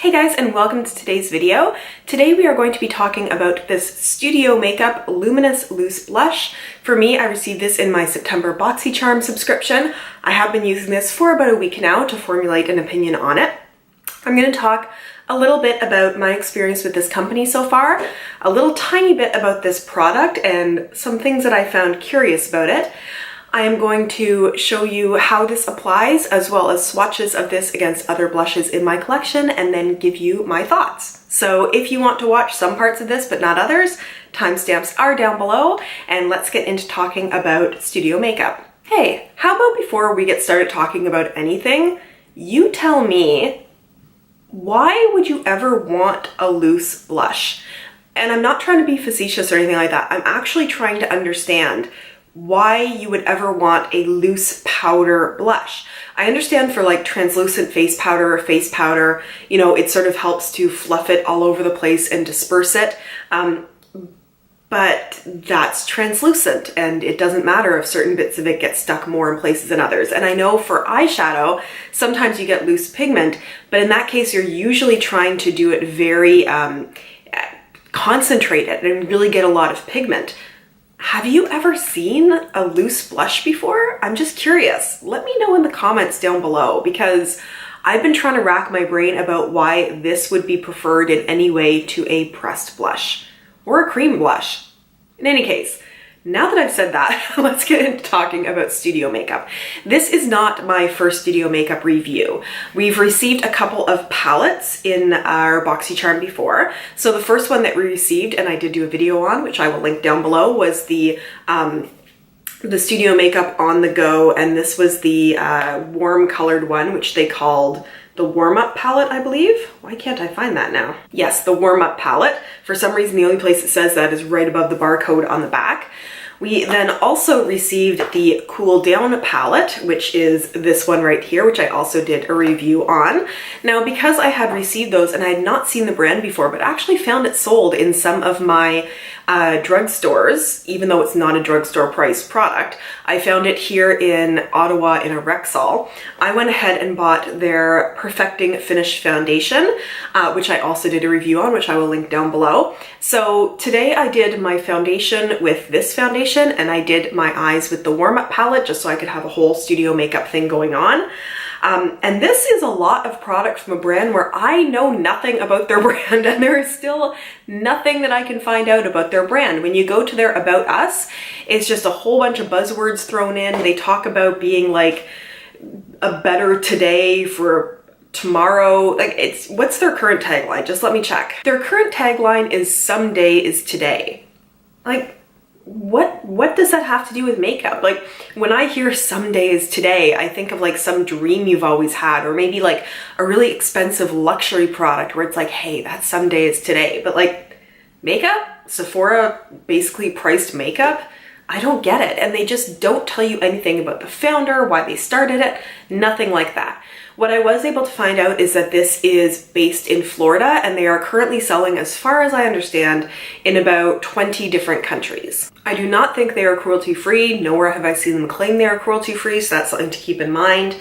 Hey guys, and welcome to today's video. Today we are going to be talking about this Studiomakeup Luminous Loose Blush. For me, I received this in my September BoxyCharm subscription. I have been using this for about a week now to formulate an opinion on it. I'm going to talk a little bit about my experience with this company so far, a little tiny bit about this product, and some things that I found curious about it. I am going to show you how this applies, as well as swatches of this against other blushes in my collection, and then give you my thoughts. So if you want to watch some parts of this but not others, timestamps are down below, and let's get into talking about Studiomakeup. Hey, how about before we get started talking about anything, you tell me, why would you ever want a loose blush? And I'm not trying to be facetious or anything like that. I'm actually trying to understand why you would ever want a loose powder blush. I understand for like translucent face powder or face powder, you know, it sort of helps to fluff it all over the place and disperse it. But that's translucent, and it doesn't matter if certain bits of it get stuck more in places than others. And I know for eyeshadow, sometimes you get loose pigment, but in that case, you're usually trying to do it very concentrated and really get a lot of pigment. Have you ever seen a loose blush before? I'm just curious. Let me know in the comments down below, because I've been trying to rack my brain about why this would be preferred in any way to a pressed blush or a cream blush. In any case, now that I've said that, let's get into talking about Studiomakeup. This is not my first Studiomakeup review. We've received a couple of palettes in our BoxyCharm before. So the first one that we received, and I did do a video on, which I will link down below, was the Studiomakeup On The Go, and this was the warm colored one, which they called the warm-up palette, I believe. Why can't I find that now? Yes, the warm-up palette. For some reason, the only place it says that is right above the barcode on the back. We then also received the Cool Down palette, which is this one right here, which I also did a review on. Now, because I had received those and I had not seen the brand before, but actually found it sold in some of my drugstores, even though it's not a drugstore price product, I found it here in Ottawa in a Rexall. I went ahead and bought their Perfecting Finish Foundation, which I also did a review on, which I will link down below. So today I did my foundation with this foundation, and I did my eyes with the warm-up palette, just so I could have a whole Studiomakeup thing going on. And this is a lot of product from a brand where I know nothing about their brand, and there is still nothing that I can find out about their brand. When you go to their About Us, it's just a whole bunch of buzzwords thrown in. They talk about being like a better today for tomorrow. Like, what's their current tagline? Just let me check. Their current tagline is "Someday is today." Like, what does that have to do with makeup? Like, when I hear "someday is today," I think of like some dream you've always had, or maybe like a really expensive luxury product where it's like, hey, that someday is today. But like makeup, Sephora basically priced makeup, I don't get it. And they just don't tell you anything about the founder, why they started it, nothing like that. What I was able to find out is that this is based in Florida, and they are currently selling, as far as I understand, in about 20 different countries. I do not think they are cruelty-free. Nowhere have I seen them claim they are cruelty-free, so that's something to keep in mind.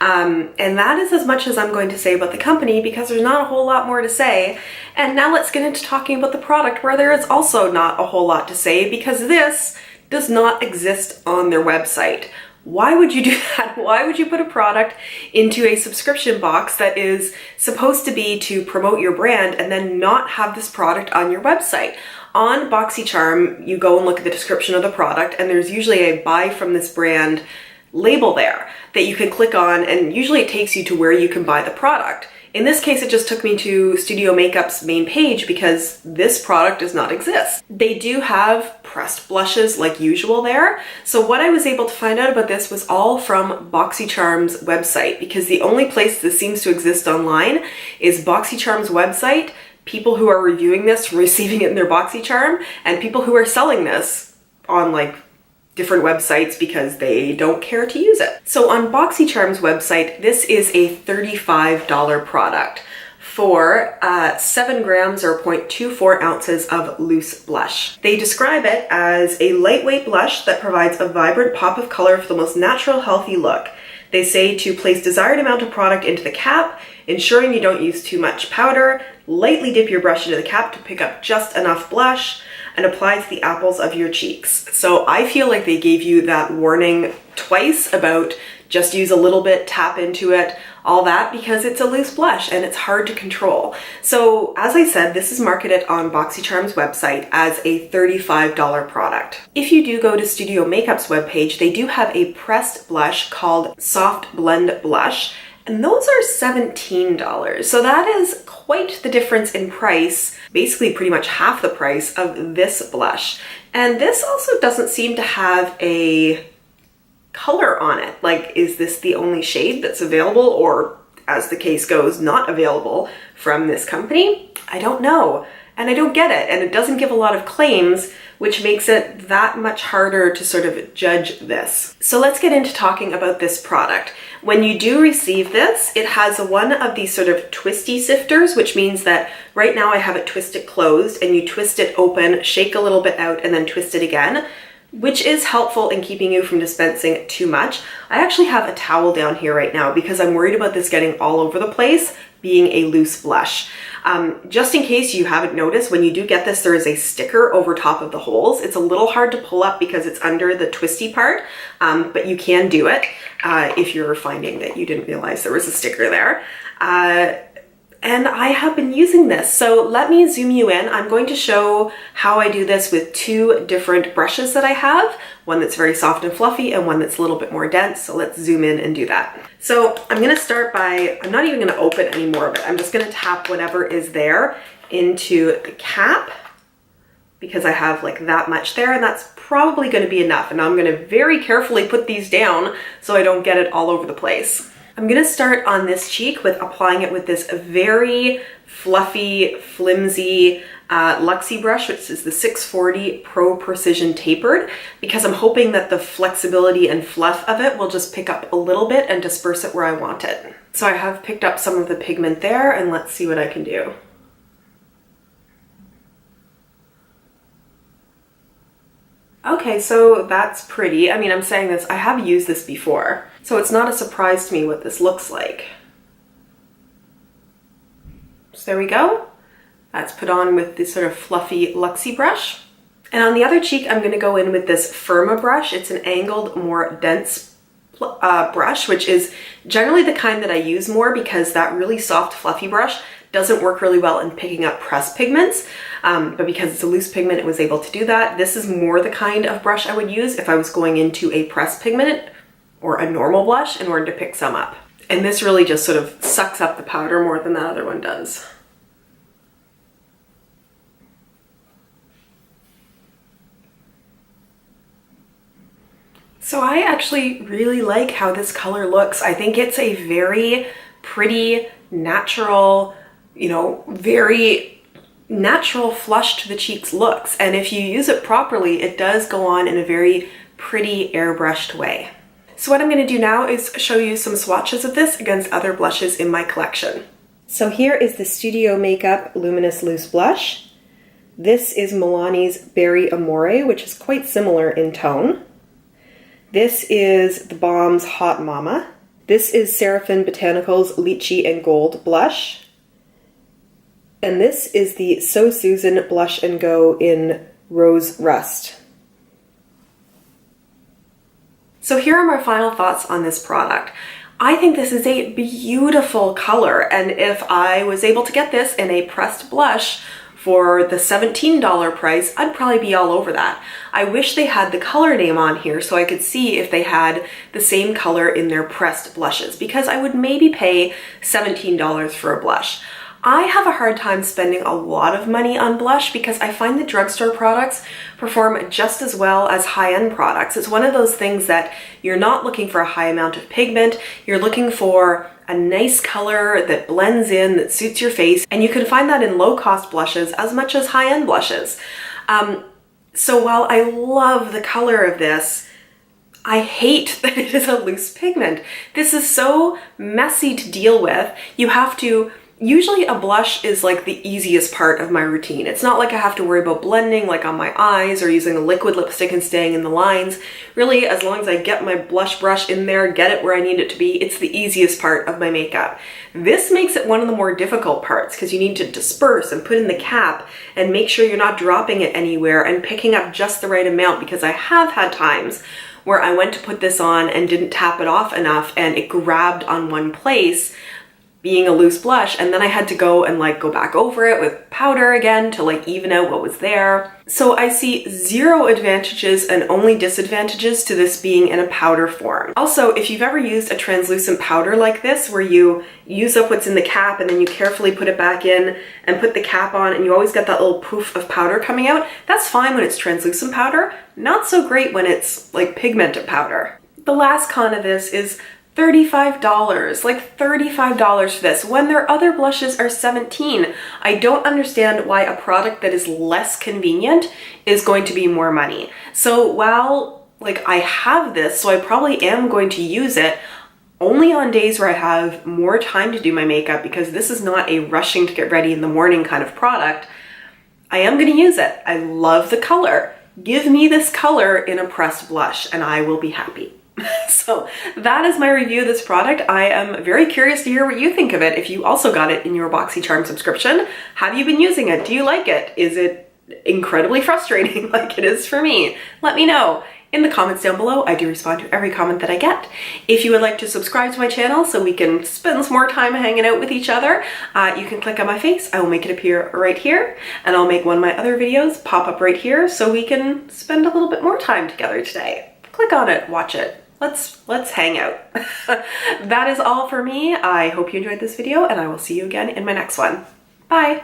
And that is as much as I'm going to say about the company, because there's not a whole lot more to say. And now let's get into talking about the product, where there is also not a whole lot to say, because this does not exist on their website. Why would you do that? Why would you put a product into a subscription box that is supposed to be to promote your brand and then not have this product on your website? On BoxyCharm, you go and look at the description of the product, and there's usually a buy from this brand label there that you can click on, and usually it takes you to where you can buy the product. In this case, it just took me to Studiomakeup's main page because this product does not exist. They do have pressed blushes like usual there. So what I was able to find out about this was all from BoxyCharm's website, because the only place this seems to exist online is BoxyCharm's website, people who are reviewing this from receiving it in their BoxyCharm, and people who are selling this on like different websites because they don't care to use it. So on BoxyCharm's website, this is a $35 product for 7 grams or 0.24 ounces of loose blush. They describe it as a lightweight blush that provides a vibrant pop of color for the most natural, healthy look. They say to place desired amount of product into the cap, ensuring you don't use too much powder. Lightly dip your brush into the cap to pick up just enough blush and apply to the apples of your cheeks. So I feel like they gave you that warning twice about just use a little bit, tap into it, all that, because it's a loose blush and it's hard to control. So as I said, this is marketed on BoxyCharm's website as a $35 product. If you do go to Studio Makeup's webpage, they do have a pressed blush called Soft Blend Blush, and those are $17. So that is quite the difference in price, basically pretty much half the price of this blush. And this also doesn't seem to have a color on it. Like, is this the only shade that's available, or as the case goes, not available from this company? I don't know, and I don't get it, and it doesn't give a lot of claims, which makes it that much harder to sort of judge this. So let's get into talking about this product. When you do receive this, it has one of these sort of twisty sifters, which means that right now I have it twisted closed, and you twist it open, shake a little bit out, and then twist it again, which is helpful in keeping you from dispensing too much. I actually have a towel down here right now because I'm worried about this getting all over the place, being a loose blush. Just in case you haven't noticed, when you do get this, there is a sticker over top of the holes. It's a little hard to pull up because it's under the twisty part, but you can do it if you're finding that you didn't realize there was a sticker there. And I have been using this. So let me zoom you in. I'm going to show how I do this with two different brushes that I have, one that's very soft and fluffy and one that's a little bit more dense. So let's zoom in and do that. So I'm gonna start by, I'm not even gonna open any more of it. I'm just gonna tap whatever is there into the cap because I have like that much there, and that's probably gonna be enough. And I'm gonna very carefully put these down so I don't get it all over the place. I'm gonna start on this cheek with applying it with this very fluffy, flimsy Luxie brush, which is the 640 Pro Precision Tapered, because I'm hoping that the flexibility and fluff of it will just pick up a little bit and disperse it where I want it. So I have picked up some of the pigment there, and let's see what I can do. Okay, so that's pretty. I mean, I'm saying this, I have used this before, so it's not a surprise to me what this looks like. So there we go. That's put on with this sort of fluffy Luxie brush. And on the other cheek, I'm gonna go in with this Firma brush. It's an angled, more dense brush, which is generally the kind that I use more because that really soft, fluffy brush doesn't work really well in picking up pressed pigments, but because it's a loose pigment, it was able to do that. This is more the kind of brush I would use if I was going into a pressed pigment or a normal blush in order to pick some up. And this really just sort of sucks up the powder more than that other one does. So I actually really like how this color looks. I think it's a very pretty, natural, you know, very natural flush to the cheeks looks. And if you use it properly, it does go on in a very pretty airbrushed way. So what I'm going to do now is show you some swatches of this against other blushes in my collection. So here is the Studiomakeup Luminous Loose Blush. This is Milani's Berry Amore, which is quite similar in tone. This is the Balm's Hot Mama. This is Seraphim Botanicals Lychee and Gold Blush. And this is the So Susan Blush and Go in Rose Rust. So here are my final thoughts on this product. I think this is a beautiful color, and if I was able to get this in a pressed blush for the $17 price, I'd probably be all over that. I wish they had the color name on here so I could see if they had the same color in their pressed blushes, because I would maybe pay $17 for a blush. I have a hard time spending a lot of money on blush because I find the drugstore products perform just as well as high-end products. It's one of those things that you're not looking for a high amount of pigment, you're looking for a nice color that blends in, that suits your face, and you can find that in low-cost blushes as much as high-end blushes. So while I love the color of this, I hate that it is a loose pigment. This is so messy to deal with. You have to Usually a blush is like the easiest part of my routine. It's not like I have to worry about blending like on my eyes or using a liquid lipstick and staying in the lines. Really, as long as I get my blush brush in there, get it where I need it to be, it's the easiest part of my makeup. This makes it one of the more difficult parts because you need to disperse and put in the cap and make sure you're not dropping it anywhere and picking up just the right amount, because I have had times where I went to put this on and didn't tap it off enough and it grabbed on one place, being a loose blush, and then I had to go and like go back over it with powder again to like even out what was there. So I see zero advantages and only disadvantages to this being in a powder form. Also, if you've ever used a translucent powder like this, where you use up what's in the cap and then you carefully put it back in and put the cap on and you always get that little poof of powder coming out, that's fine when it's translucent powder, not so great when it's like pigmented powder. The last con of this is $35, like $35 for this, when their other blushes are $17. I don't understand why a product that is less convenient is going to be more money. So while like I have this, so I probably am going to use it only on days where I have more time to do my makeup, because this is not a rushing to get ready in the morning kind of product, I am going to use it. I love the color. Give me this color in a pressed blush and I will be happy. So that is my review of this product. I am very curious to hear what you think of it. If you also got it in your BoxyCharm subscription, have you been using it? Do you like it? Is it incredibly frustrating like it is for me? Let me know in the comments down below. I do respond to every comment that I get. If you would like to subscribe to my channel so we can spend some more time hanging out with each other, you can click on my face. I will make it appear right here, and I'll make one of my other videos pop up right here so we can spend a little bit more time together today. Click on it, watch it. Let's hang out. That is all for me. I hope you enjoyed this video, and I will see you again in my next one. Bye.